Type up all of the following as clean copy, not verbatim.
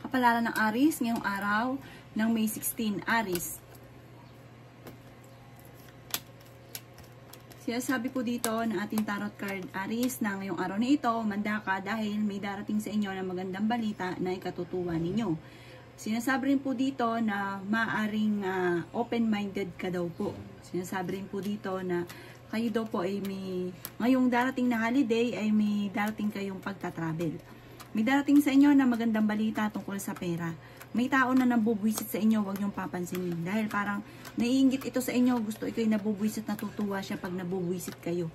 Kapalaran ng Aries ngayong araw ng May 16. Aries. Sinasabi po dito ng ating tarot card Aries na ngayong araw na ito, manda ka dahil may darating sa inyo na magandang balita na ikatutuwa ninyo. Sinasabi rin po dito na maaring open-minded ka daw po. Sinasabi rin po dito na kayo daw po ay ngayong darating na holiday ay may darating kayong pagta-travel. May darating sa inyo na magandang balita tungkol sa pera. May tao na nabubwisit sa inyo, huwag niyong papansinin. Dahil parang naiinggit ito sa inyo, gusto ikaw nabubwisit, natutuwa siya pag nabubwisit kayo.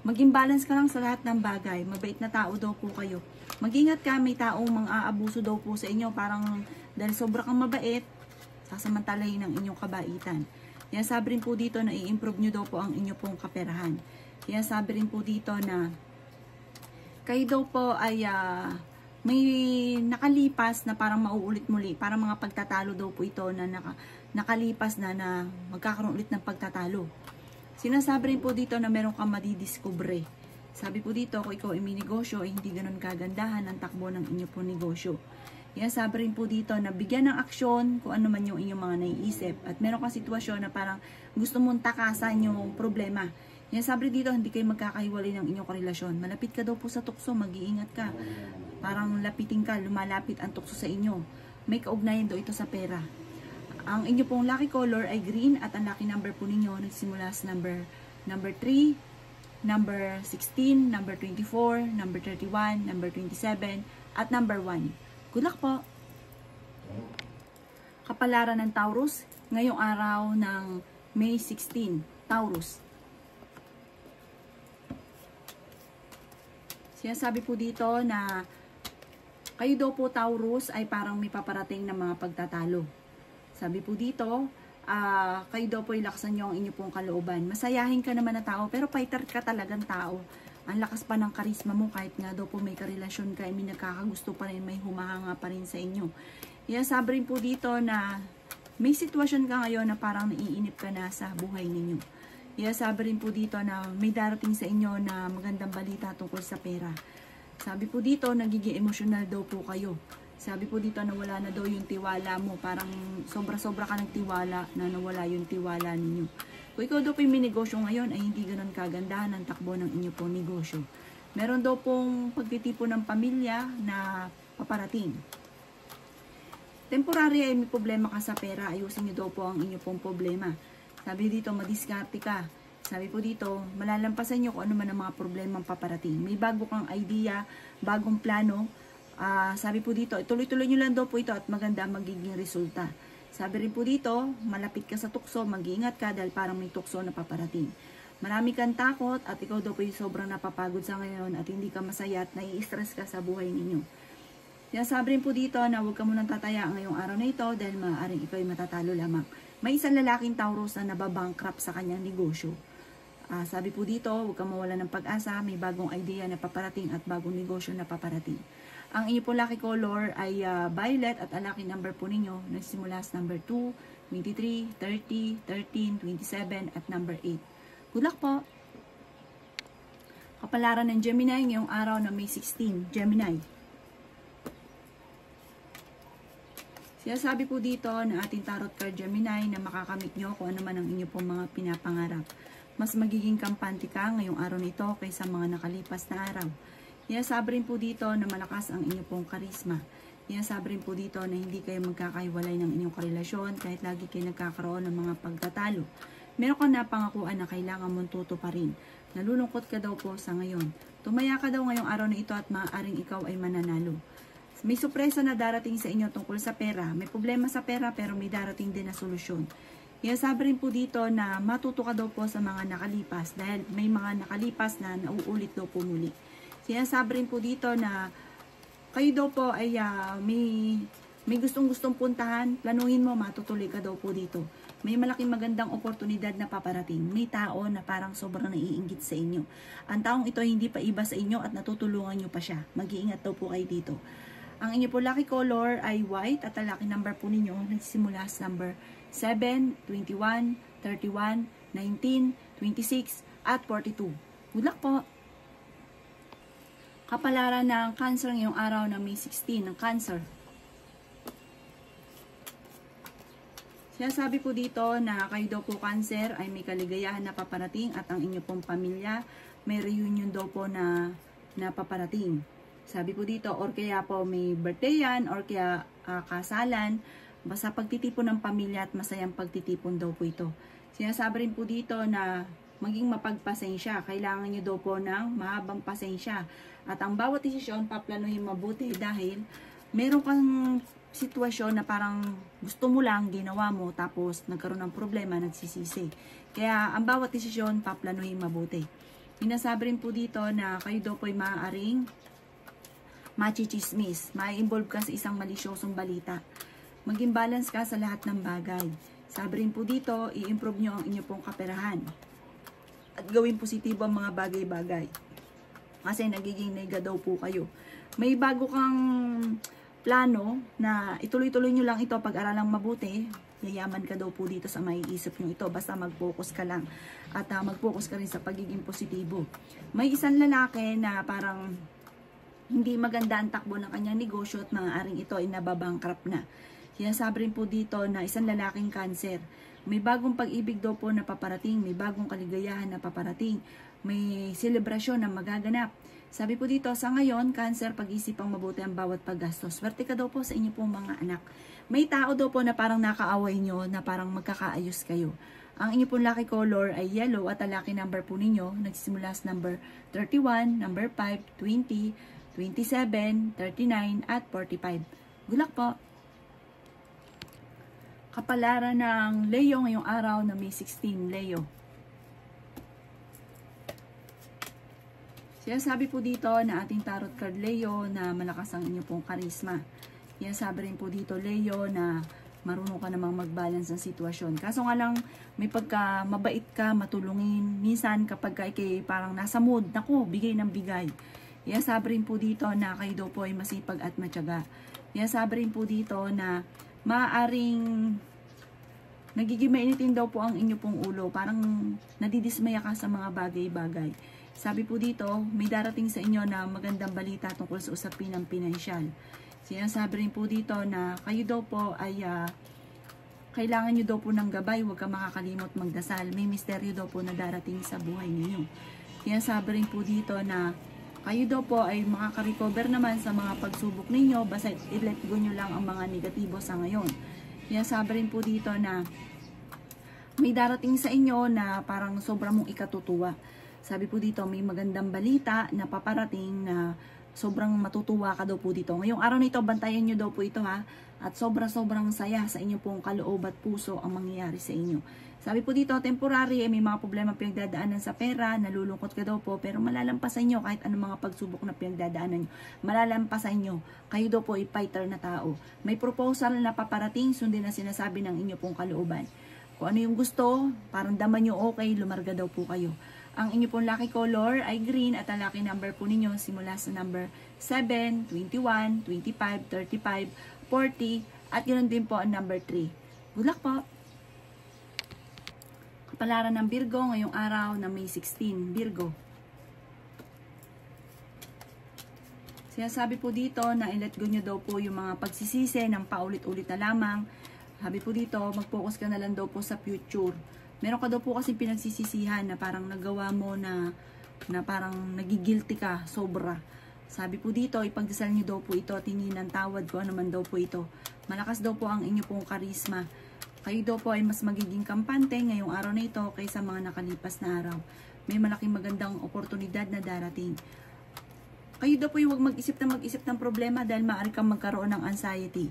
Maging balance ka lang sa lahat ng bagay. Mabait na tao daw po kayo. Mag-ingat ka, may taong mang-aabuso daw po sa inyo. Parang dahil sobra kang mabait, sasamantalahin ang inyong kabaitan. Yan sabi rin po dito na i-improve nyo daw po ang inyong pong kaperahan. Yan sabi rin po dito na kayo daw po ay may nakalipas na parang mauulit muli. Parang mga pagtatalo daw po ito na nakalipas na magkakaroon ulit ng pagtatalo. Sinasabi rin po dito na meron kang madidiscover. Sabi po dito, kung ikaw ay may negosyo, ay hindi ganun kagandahan ang takbo ng inyong po negosyo. Yan sabi rin po dito na bigyan ng aksyon kung ano man yung inyong mga naiisip. At meron kang sitwasyon na parang gusto mong takasan yung problema. Yan sabi dito, hindi kayo magkakahiwalay ng inyong karelasyon. Malapit ka daw po sa tukso, mag-iingat ka. Parang lapitin ka, lumalapit ang tukso sa inyo. May kaugnayan daw ito sa pera. Ang inyo pong lucky color ay green at ang lucky number po ninyo nagsimula sa number 3, number 16, number 24, number 31, number 27, at number 1. Good luck po! Kapalaran ng Taurus, ngayong araw ng May 16, Taurus. Sinasabi po dito na kayo daw po Taurus ay parang may paparating na mga pagtatalo. Sabi po dito, kayo daw po ilaksan nyo ang inyo pong kalooban. Masayahin ka naman na tao, pero fighter ka talagang tao. Ang lakas pa ng karisma mo, kahit nga daw po may karelasyon ka, may nagkakagusto pa rin, may humahanga pa rin sa inyo. Yan, sabi rin po dito na may sitwasyon ka ngayon na parang naiinip ka na sa buhay ninyo. Yan, sabi rin po dito na may darating sa inyo na magandang balita tungkol sa pera. Sabi po dito, nagiging emosyonal daw po kayo. Sabi po dito na wala na daw yung tiwala mo. Parang sobra-sobra ka ng tiwala na nawala yung tiwala ninyo. Kung ikaw daw po yung may negosyo ngayon ay hindi ganun kagandahan ang takbo ng inyo pong negosyo. Meron daw pong pagtitipo ng pamilya na paparating. Temporary ay may problema ka sa pera. Ayusin niyo daw po ang inyo pong problema. Sabi dito, madiskarte ka. Sabi po dito, malalampasan nyo kung ano man ang mga problemang paparating. May bago kang idea, bagong plano. Sabi po dito, ituloy-tuloy nyo lang daw po ito at maganda magiging resulta. Sabi rin po dito, malapit ka sa tukso, mag-iingat ka dahil parang may tukso na paparating. Marami kang takot at ikaw daw po yung sobrang napapagod sa ngayon at hindi ka masaya at nai-stress ka sa buhay ninyo. Kaya sabi rin po dito na huwag ka munang tataya ngayong araw na ito dahil maaaring ikaw ay matatalo lamang. May isang lalaking Taurus na nababankrupt sa kanyang negosyo. Sabi po dito, huwag kang mawala ng pag-asa, may bagong idea na paparating at bagong negosyo na paparating. Ang inyo po lucky color ay violet at ang lucky number po ninyo nagsimula sa number 2, 23, 30, 13, 27 at number 8. Good luck po! Kapalaran ng Gemini ngayong araw na May 16, Gemini. Sinasabi po dito na ating tarot card Gemini na makakamit nyo kung ano man ang inyo pong mga pinapangarap. Mas magiging kampante ka ngayong araw nito kaysa mga nakalipas na araw. Sinasabi rin po dito na malakas ang inyong pong karisma. Sinasabi rin po dito na hindi kayo magkakahiwalay ng inyong karelasyon kahit lagi kayo nagkakaroon ng mga pagtatalo. Meron ka na pangakuan na kailangan mong tutuparin. Nalulungkot ka daw po sa ngayon. Tumaya ka daw ngayong araw na ito at maaaring ikaw ay mananalo. May sorpresa na darating sa inyo tungkol sa pera. May problema sa pera pero may darating din na solusyon. Sinasabi rin po dito na matuto ka daw po sa mga nakalipas dahil may mga nakalipas na nauulit daw po muli. Sinasabi rin po dito na kayo daw po ay may gustong-gustong puntahan, planuhin mo, matutuloy ka daw po dito. May malaking magandang oportunidad na paparating. May tao na parang sobrang naiinggit sa inyo. Ang taong ito hindi pa iba sa inyo at natutulungan nyo pa siya. Mag-iingat daw po kayo dito. Ang inyo po lucky color ay white at ang lucky number po ninyo nagsisimula sa number 7, 21, 31, 19, 26, at 42. Good luck po! Kapalaran ng Cancer ngayong araw na May 16 ng Cancer. Sinasabi po dito na kayo daw po Cancer ay may kaligayahan na paparating at ang inyo pong pamilya may reunion daw po na paparating. Sabi po dito, or kaya po may birthday yan, or kaya kasalan, basta pagtitipon ng pamilya at masayang pagtitipon daw po ito. Sinasabi rin po dito na maging mapagpasensya. Kailangan nyo daw po ng mahabang pasensya. At ang bawat desisyon, paplanuhin mabuti dahil meron kang sitwasyon na parang gusto mo lang, ginawa mo, tapos nagkaroon ng problema, nagsisisi. Kaya ang bawat desisyon, paplanuhin mabuti. Sinasabi rin po dito na kayo daw po ay maaaring machichismis. Ma-involve ka sa isang malisyosong balita. Maging balance ka sa lahat ng bagay. Sabi rin po dito, i-improve nyo ang inyo pong kaperahan. At gawin positibo ang mga bagay-bagay. Kasi nagiging nega daw po kayo. May bago kang plano na ituloy-tuloy nyo lang ito, pag-aralang mabuti, yayaman ka daw po dito sa maiisip nyo ito. Basta mag-focus ka lang. At mag-focus ka rin sa pagiging positibo. May isang lalaki na parang hindi maganda ang takbo ng kanyang negosyo at maaaring ito ay nababankrupt na. Sinasabi rin po dito na isang lalaking Cancer. May bagong pag-ibig daw po na paparating, may bagong kaligayahan na paparating, may selebrasyon na magaganap. Sabi po dito, sa ngayon, Cancer, pag-isipang mabuti ang bawat paggastos. Swerte ka daw po sa inyo pong mga anak. May tao daw po na parang nakaaway nyo, na parang magkakaayos kayo. Ang inyo pong lucky color ay yellow at ang lucky number po ninyo, nagsisimula sa number 31, number 5, 20, 27, 39, at 45. Good luck po! Kapalaran ng Leo ngayong araw na May 16, Leo. Sinasabi po dito na ating tarot card Leo na malakas ang inyo pong karisma. Sinasabi rin po dito Leo na marunong ka namang mag-balance ng sitwasyon. Kaso nga lang may pagka mabait ka, matulungin. Minsan kapag kay parang nasa mood, naku, bigay ng bigay. Sinasabi rin po dito na kayo daw po ay masipag at matyaga. Sinasabi rin po dito na maaaring nagiging mainitin daw po ang inyo pong ulo. Parang nadidismaya ka sa mga bagay-bagay. Sabi po dito, may darating sa inyo na magandang balita tungkol sa usapin ng pinansyal. Sinasabi rin po dito na kayo daw po ay kailangan nyo daw po ng gabay, huwag ka makakalimot magdasal. May misteryo daw po na darating sa buhay ninyo. Sinasabi rin po dito na kayo daw po ay makaka-recover naman sa mga pagsubok ninyo, basta i-let go nyo lang ang mga negatibo sa ngayon. Sinasabi rin po dito na may darating sa inyo na parang sobrang mong ikatutuwa. Sabi po dito, may magandang balita na paparating na sobrang matutuwa ka daw po dito. Ngayong araw na ito, bantayan nyo daw po ito ha. At sobrang saya sa inyo pong kaloob at puso ang mangyayari sa inyo. Sabi po dito, temporary, may mga problema pinagdadaanan sa pera, nalulungkot ka daw po, pero malalampasan nyo kahit anong mga pagsubok na pinagdadaanan nyo. Malalampasan nyo. Kayo daw po ay fighter na tao. May proposal na paparating, sundin na sinasabi ng inyo pong kalooban. Kung ano yung gusto, parang daman nyo okay, lumarga daw po kayo. Ang inyo pong lucky color ay green at ang lucky number po ninyo simula sa number 7, 21, 25, 35, 40 at ganoon din po ang number 3. Good luck po! Kapalaran ng Virgo ngayong araw na May 16, Virgo. Sinasabi po dito na i-let go nyo daw po yung mga pagsisisi ng paulit-ulit na lamang. Sabi po dito, mag-focus ka na lang daw po sa future. Meron ka daw po kasi pinagsisisihan na parang nagawa mo na parang nagigilty ka, sobra. Sabi po dito, ipagdasal niyo daw po ito, tingin ng tawad ko, ano man daw po ito. Malakas daw po ang inyo pong karisma. Kayo daw po ay mas magiging kampante ngayong araw na ito kaysa mga nakalipas na araw. May malaking magandang oportunidad na darating. Kayo daw po ay huwag mag-isip ng problema dahil maaari kang magkaroon ng anxiety.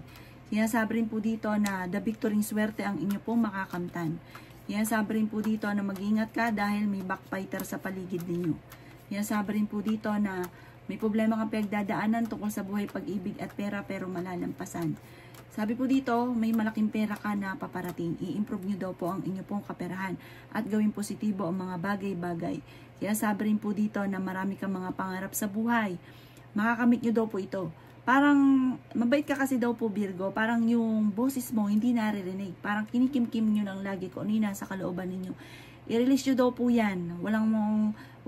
Sinasabi rin po dito na the victory swerte ang inyo pong makakamtan. Sinasabi rin po dito na mag-ingat ka dahil may backfighter sa paligid ninyo. Sinasabi rin po dito na may problema kang pinagdadaanan tungkol sa buhay, pag-ibig at pera pero malalampasan. Sabi po dito, may malaking pera ka na paparating. I-improve nyo daw po ang inyo pong kaperahan at gawin positibo ang mga bagay-bagay. Sinasabi rin po dito na marami kang mga pangarap sa buhay. Makakamit nyo daw po ito. Parang mabait ka kasi daw po Virgo, parang yung boses mo hindi naririnig. Parang kinikim-kim nyo lang lagi kung ano yung nasa kalooban ninyo. I-release nyo daw po yan.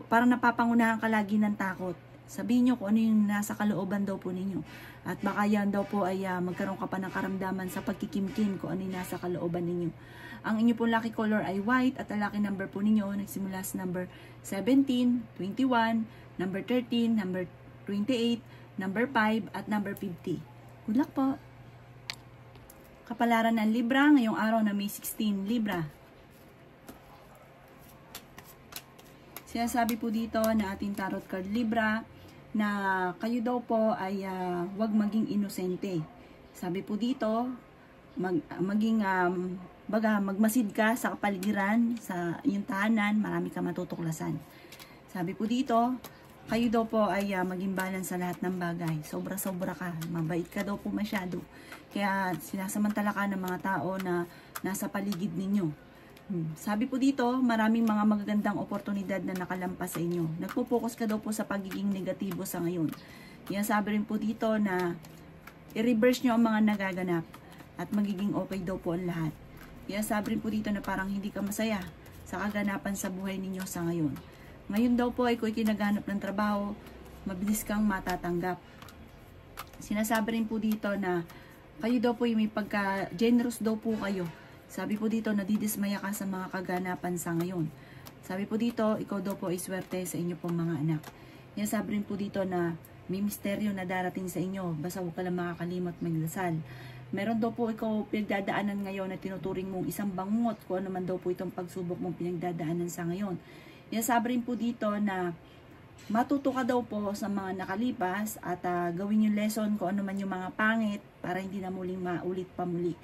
Parang napapangunahan ka lagi ng takot. Sabihin nyo kung ano yung nasa kalooban daw po ninyo. At baka yan daw po ay magkaroon ka pa ng karamdaman sa pagkikimkim kung ano yung nasa kalooban ninyo. Ang inyo pong lucky color ay white at ang lucky number po ninyo nagsimula sa number 17, 21, number 13, number 28, number 5, at number 50. Good luck po! Kapalaran ng Libra ngayong araw na May 16, Libra. Sinasabi po dito na ating tarot card Libra na kayo daw po ay wag maging inosente. Sabi po dito, magmasid ka sa kapaligiran, sa iyong tahanan, marami ka matutuklasan. Sabi po dito, kayo daw po ay maging balance sa lahat ng bagay. Sobra-sobra ka, mabait ka daw po masyado. Kaya sinasamantala ka ng mga tao na nasa paligid ninyo. Sabi po dito, maraming mga magagandang oportunidad na nakalampas sa inyo. Nagpo-focus ka daw po sa pagiging negatibo sa ngayon. Yan sabi rin po dito na i-reverse nyo ang mga nagaganap at magiging okay daw po ang lahat. Yan sabi rin po dito na parang hindi ka masaya sa kaganapan sa buhay ninyo sa ngayon. Ngayon daw po ay kung kinaghanap ng trabaho, mabilis kang matatanggap. Sinasabi rin po dito na kayo daw po yung may pagka-generous daw po kayo. Sabi po dito, nadidismaya ka sa mga kaganapan sa ngayon. Sabi po dito, ikaw daw po ay swerte sa inyo pong mga anak. Yan sabi rin po dito na may misteryo na darating sa inyo. Basta huwag ka lang makakalimot magdasal. Meron daw po ikaw pinagdadaanan ngayon na tinuturing mong isang bangungot kung ano man daw po itong pagsubok mong pinagdadaanan sa ngayon. Yan sabi rin po dito na matuto ka daw po sa mga nakalipas at gawin yung lesson kung ano man yung mga pangit para hindi na muling maulit pa muli.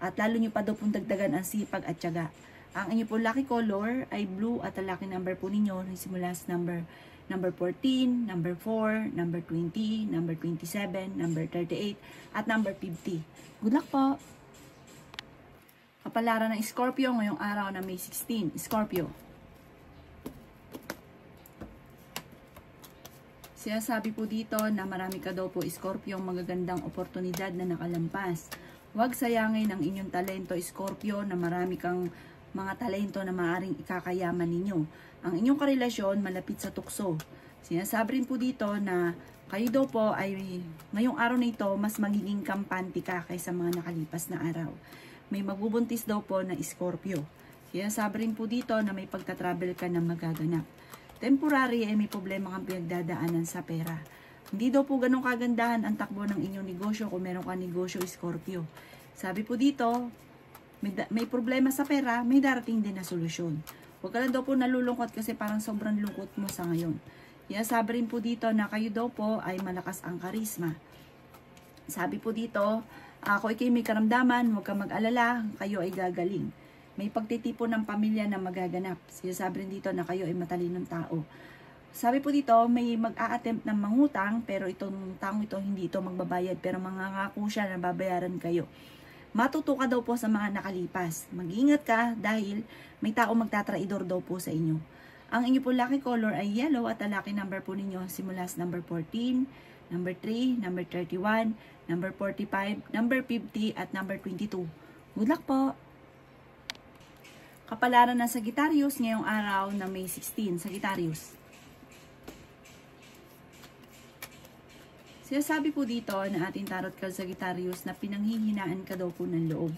At lalo nyo pa daw pong dagdagan ang sipag at tiyaga. Ang inyo po lucky color ay blue at ang lucky number po ninyo simula sa number 14, number 4, number 20, number 27, number 38, at number 50. Good luck po! Kapalaran ng Scorpio ngayong araw na May 16. Scorpio. Sinasabi po dito na marami ka daw po Scorpio magagandang oportunidad na nakalampas. Huwag sayangin ang inyong talento, Scorpio, na marami kang mga talento na maaaring ikakayaman ninyo. Ang inyong karelasyon malapit sa tukso. Sinasabi rin po dito na kayo daw po ay ngayong araw na ito mas magiging kampante ka kaysa mga nakalipas na araw. May magbubuntis daw po na Scorpio. Sinasabi rin po dito na may pagta-travel ka na magaganap. Temporary ay may problema kang pinagdadaanan sa pera. Hindi daw po ganun kagandahan ang takbo ng inyong negosyo kung meron ka negosyo, Scorpio. Sabi po dito, may problema sa pera, may darating din na solusyon. Huwag ka lang daw po nalulungkot kasi parang sobrang lungkot mo sa ngayon. Yan, sabi rin po dito na kayo daw po ay malakas ang karisma. Sabi po dito, kung ikay may karamdaman, huwag kang mag-alala, kayo ay gagaling. May pagtitipon ng pamilya na magaganap. Sinasabi rin dito na kayo ay matalinong tao. Sabi po dito, may mag-a-attempt ng mangutang, pero itong taong ito, hindi ito magbabayad, pero mangangako siya na babayaran kayo. Matuto ka daw po sa mga nakalipas. Mag-iingat ka dahil may tao magtatraidor daw po sa inyo. Ang inyo po lucky color ay yellow at ang lucky number po ninyo simula sa number 14, number 3, number 31, number 45, number 50, at number 22. Good luck po! Kapalaran ng Sagittarius ngayong araw na May 16. Sagittarius. Sinasabi po dito na ating tarot card Sagittarius na pinanghihinaan ka daw po ng loob.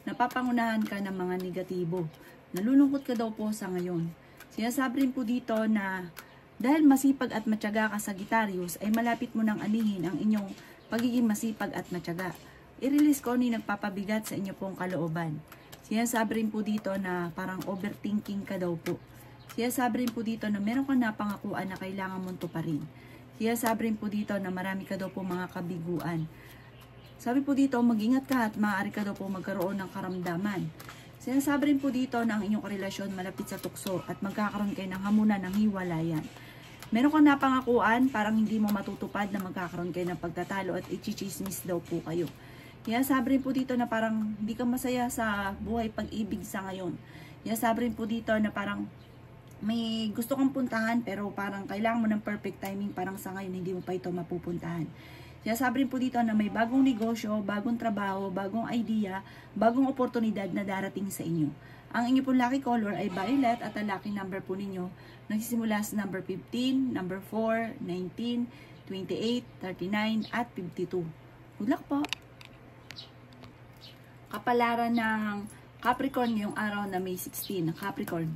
Napapangunahan ka ng mga negatibo. Nalulungkot ka daw po sa ngayon. Sinasabi rin po dito na dahil masipag at matyaga ka Sagittarius ay malapit mo nang anihin ang inyong pagiging masipag at matyaga. I-release ko ni nagpapabigat sa inyo pong kalooban. Sinasabi rin po dito na parang overthinking ka daw po. Sinasabi rin po dito na meron kang napangakuan na kailangan mong tuparin. Sinasabi rin po dito na marami ka daw po mga kabiguan. Sabi po dito, mag-ingat ka at maaari ka daw po magkaroon ng karamdaman. Sinasabi rin po dito na ang inyong relasyon malapit sa tukso at magkakaroon kayo ng hamunan ng hiwalayan. Meron kang napangakuan, parang hindi mo matutupad na magkakaroon kayo ng pagtatalo at ichichismis daw po kayo. Sinasabi rin po dito na parang hindi ka masaya sa buhay pag-ibig sa ngayon. Sinasabi rin po dito na parang may gusto kang puntahan pero parang kailangan mo ng perfect timing, parang sa ngayon hindi mo pa ito mapupuntahan. Sinasabi rin po dito na may bagong negosyo, bagong trabaho, bagong idea, bagong oportunidad na darating sa inyo. Ang inyo pong lucky color ay violet at ang lucky number po ninyo nagsisimula sa number 15, number 4, 19, 28, 39, at 52. Good luck po! Kapalaran ng Capricorn ngayong araw na May 16, Capricorn.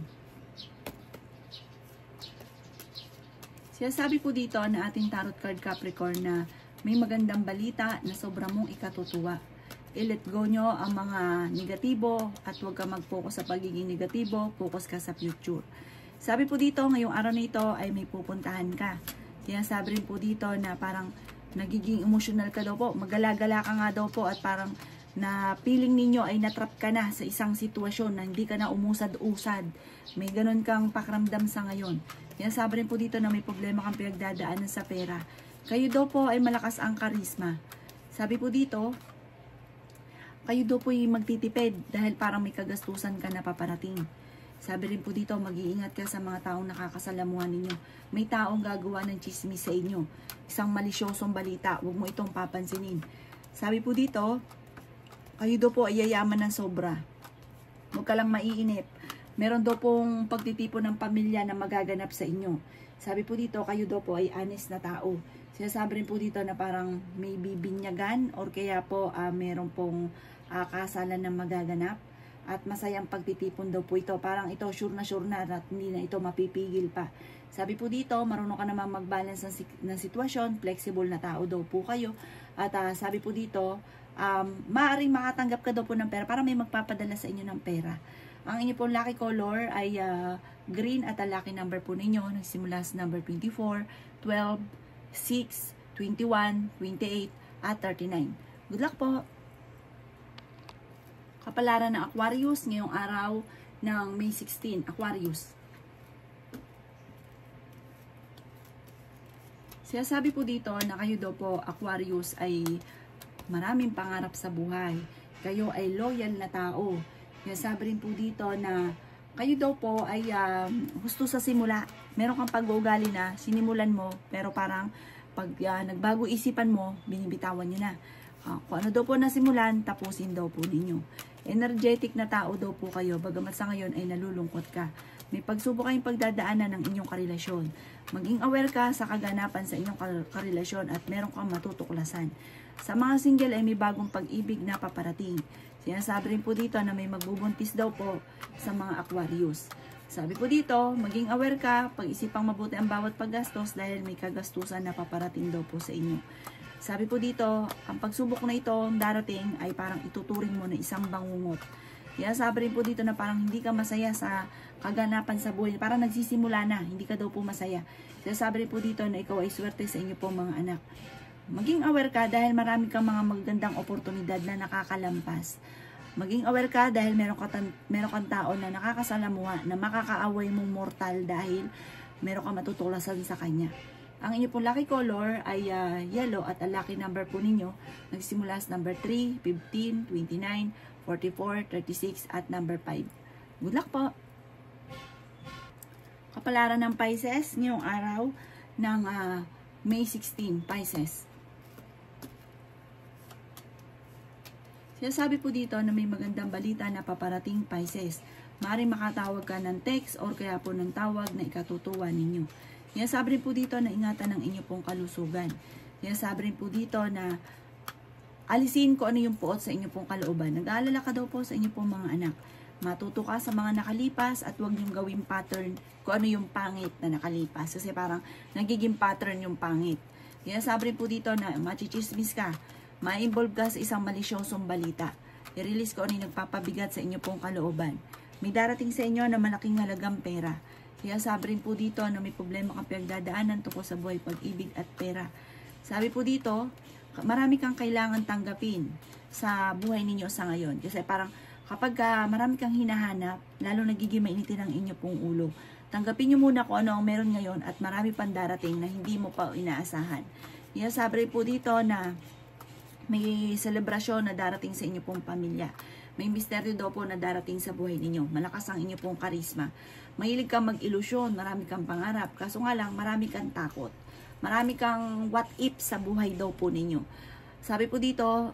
Sinasabi po dito na ating tarot card Capricorn na may magandang balita na sobra mong ikatutuwa. I-let go nyo ang mga negatibo at huwag ka mag-focus sa pagiging negatibo, focus ka sa future. Sabi po dito, ngayong araw na ito ay may pupuntahan ka. Sinasabi rin po dito na parang nagiging emotional ka daw po, magala-gala ka nga daw po at parang na feeling ninyo ay natrap ka na sa isang sitwasyon na hindi ka na umusad-usad. May ganun kang pakiramdam sa ngayon. Sinasabi rin po dito na may problema kang pinagdadaanan sa pera. Kayo daw po ay malakas ang karisma. Sabi po dito, kayo daw po yung magtitipid dahil parang may kagastusan ka na paparating. Sabi rin po dito, mag-iingat ka sa mga taong nakakasalamuhan ninyo. May taong gagawa ng chismis sa inyo. Isang malisyosong balita, huwag mo itong papansinin. Sabi po dito, kayo daw po ay yayaman ng sobra. Huwag ka lang maiinip. Meron daw pong pagtitipon ng pamilya na magaganap sa inyo. Sabi po dito, kayo daw po ay honest na tao. Sinasabi rin po dito na parang may bibinyagan or kaya po meron pong kasalan na magaganap. At masayang pagtitipon daw po ito. Parang ito sure na at hindi na ito mapipigil pa. Sabi po dito, marunong ka naman mag-balance ng sitwasyon. Flexible na tao daw po kayo. At sabi po dito, maaaring makatanggap ka daw po ng pera para may magpapadala sa inyo ng pera. Ang inyo pong lucky color ay green at ang lucky number po ninyo nagsimula sa number 24, 12, 6, 21, 28, at 39. Good luck po! Kapalaran ng Aquarius ngayong araw ng May 16, Aquarius. Sinasabi po dito na kayo daw po, Aquarius, ay maraming pangarap sa buhay. Kayo ay loyal na tao. Sinasabi rin po dito na kayo daw po ay gusto sa simula. Meron kang pag-uugali na sinimulan mo, pero parang pag nagbago isipan mo, binibitawan nyo na. Kung ano daw po nasimulan, tapusin daw po ninyo. Energetic na tao daw po kayo, bagamat sa ngayon ay nalulungkot ka. May pagsubok kayong pagdadaanan ng inyong karelasyon. Maging aware ka sa kaganapan sa inyong karelasyon at meron kang matutuklasan. Sa mga single ay may bagong pag-ibig na paparating. Sinasabi rin po dito na may magbubuntis daw po sa mga Aquarius. Sabi po dito, maging aware ka, pag-isipang mabuti ang bawat paggastos dahil may kagastusan na paparating daw po sa inyo. Sabi po dito, ang pagsubok na ito darating ay parang ituturing mo na isang bangungot. Kaya sabi rin po dito na parang hindi ka masaya sa kaganapan sa buhay. Parang nagsisimula na, hindi ka daw po masaya. Kaya sabi rin po dito na ikaw ay swerte sa inyo po mga anak. Maging aware ka dahil marami kang mga magandang oportunidad na nakakalampas. Maging aware ka dahil meron kang tao na nakakasalamuha, na makakaaway mong mortal dahil meron kang matutuklasan sa kanya. Ang inyo pong lucky color ay yellow at ang lucky number po ninyo nagsimula sa number 3, 15, 29, 44, 36 at number 5. Good luck po! Kapalaran ng Pisces ngayong araw ng May 16, Pisces. Sinasabi po dito na may magandang balita na paparating, Pisces. Maaaring makatawag ka ng text or kaya po ng tawag na ikatutuwa ninyo. Sinasabi rin po dito na ingatan ang inyo pong kalusugan. Sinasabi rin po dito na alisin ko ano yung puot sa inyo pong kalooban. Nag-aalala ka daw po sa inyo pong mga anak. Matuto ka sa mga nakalipas at huwag niyong gawing pattern kung ano yung pangit na nakalipas. Kasi parang nagiging pattern yung pangit. Sinasabi rin po dito na machichismis ka. Ma-involve ka sa isang malisyosong balita. I-release ko ano yung nagpapabigat sa inyo pong kalooban. May darating sa inyo na malaking halagang pera. Kaya sabi rin po dito na may problema kang pinagdadaanan tungkol sa buhay, pag-ibig at pera. Sabi po dito, marami kang kailangan tanggapin sa buhay ninyo sa ngayon. Kasi parang kapag marami kang hinahanap, lalo nagiging mainitin ang inyo pong ulo. Tanggapin nyo muna kung ano ang meron ngayon at marami pang darating na hindi mo pa inaasahan. Kaya sabi rin po dito na may selebrasyon na darating sa inyo pong pamilya. May misteryo daw po na darating sa buhay ninyo. Malakas ang inyo pong karisma. Mahilig kang mag-ilusyon, marami kang pangarap. Kaso nga lang, marami kang takot. Marami kang what if sa buhay daw po ninyo. Sabi po dito,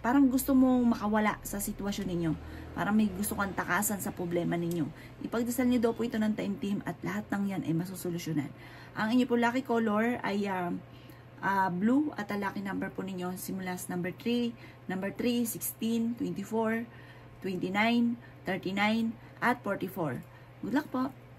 parang gusto mong makawala sa sitwasyon ninyo. Parang may gusto kang takasan sa problema ninyo. Ipagdasal niyo daw po ito ng taimtim at lahat ng yan ay masusolusyonan. Ang inyo po lucky color ay blue at ang lucky number po ninyo simula sa number 3, 16, 24, 29, 39, at 44. Good luck po!